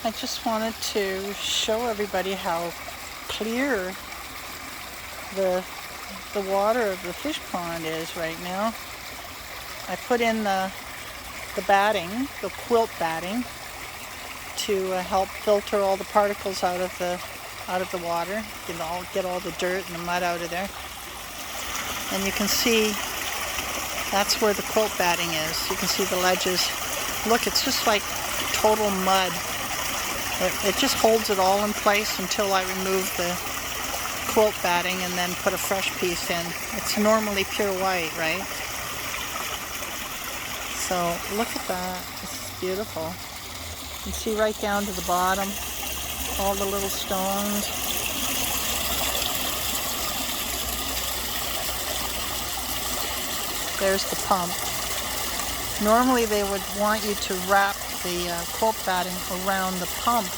I just wanted to show everybody how clear the water of the fish pond is right now. I put in the batting, the quilt batting, to help filter all the particles out of the water, get all the dirt and the mud out of there. And you can see that's where the quilt batting is. You can see the ledges. Look, it's just like total mud. It just holds it all in place until I remove the quilt batting and then put a fresh piece in. It's normally pure white, right? So look at that. It's beautiful. You can see right down to the bottom, all the little stones. There's the pump. Normally they would want you to wrap the quilt batting around the pump,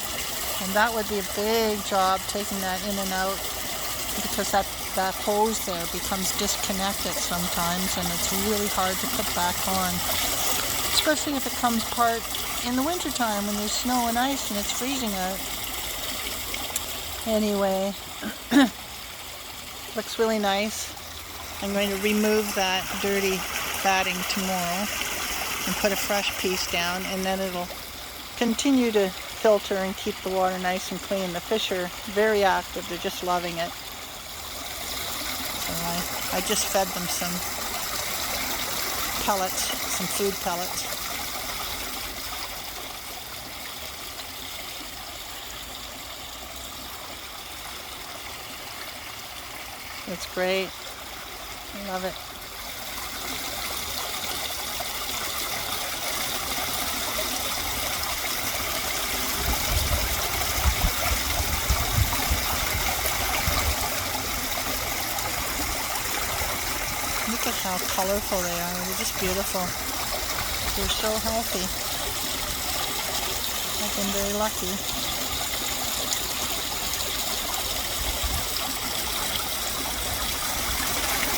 and that would be a big job taking that in and out, because that hose there becomes disconnected sometimes, and it's really hard to put back on, especially if it comes apart in the wintertime when there's snow and ice and it's freezing out. Anyway, looks really nice. I'm going to remove that dirty batting tomorrow and put a fresh piece down, and then it'll continue to filter and keep the water nice and clean. The fish are very active. They're just loving it. So I just fed them some pellets, some food pellets. It's great. I love it. Look at how colorful they are. They're just beautiful. They're so healthy. I've been very lucky.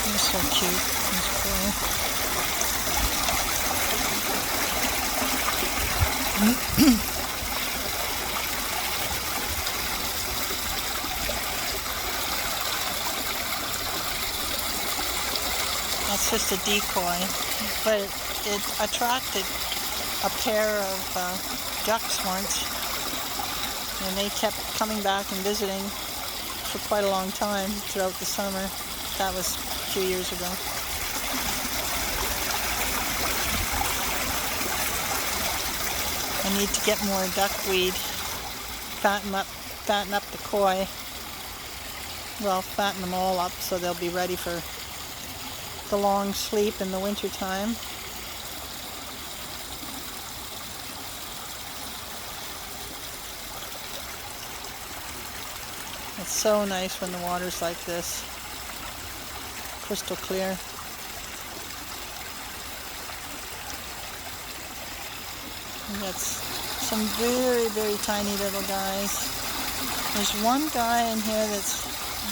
They're so cute. These cool. That's just a decoy, but it attracted a pair of ducks once, and they kept coming back and visiting for quite a long time throughout the summer. That was a few years ago. I need to get more duckweed, fatten up the koi. Well, fatten them all up so they'll be ready for the long sleep in the winter time. It's so nice when the water's like this, crystal clear. And that's some very, very tiny little guys. There's one guy in here that's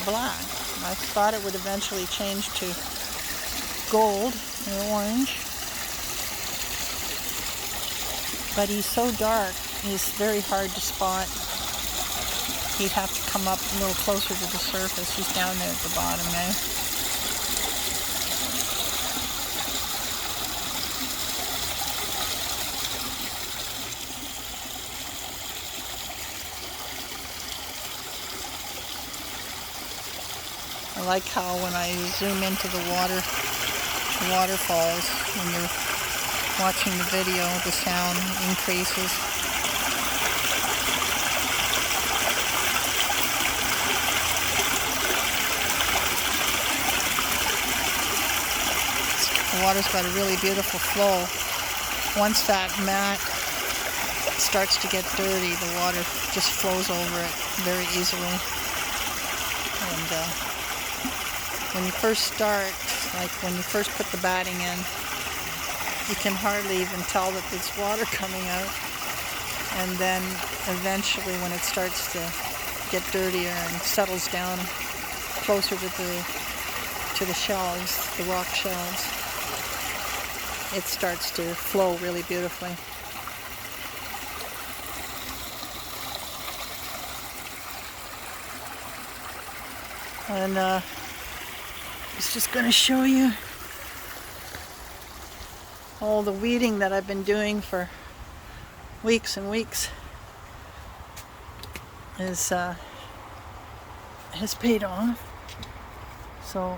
black. I thought it would eventually change to gold or orange, but he's so dark, he's very hard to spot. He'd have to come up a little closer to the surface. He's down there at the bottom now. I like how when I zoom into the waterfalls, when you're watching the video, the sound increases. The water's got a really beautiful flow. Once that mat starts to get dirty, the water just flows over it very easily. And when you first start, like when you first put the batting in, you can hardly even tell that there's water coming out. And then eventually when it starts to get dirtier and settles down closer to the shelves, the rock shelves, it starts to flow really beautifully. And it's just going to show you all the weeding that I've been doing for weeks and weeks has paid off. So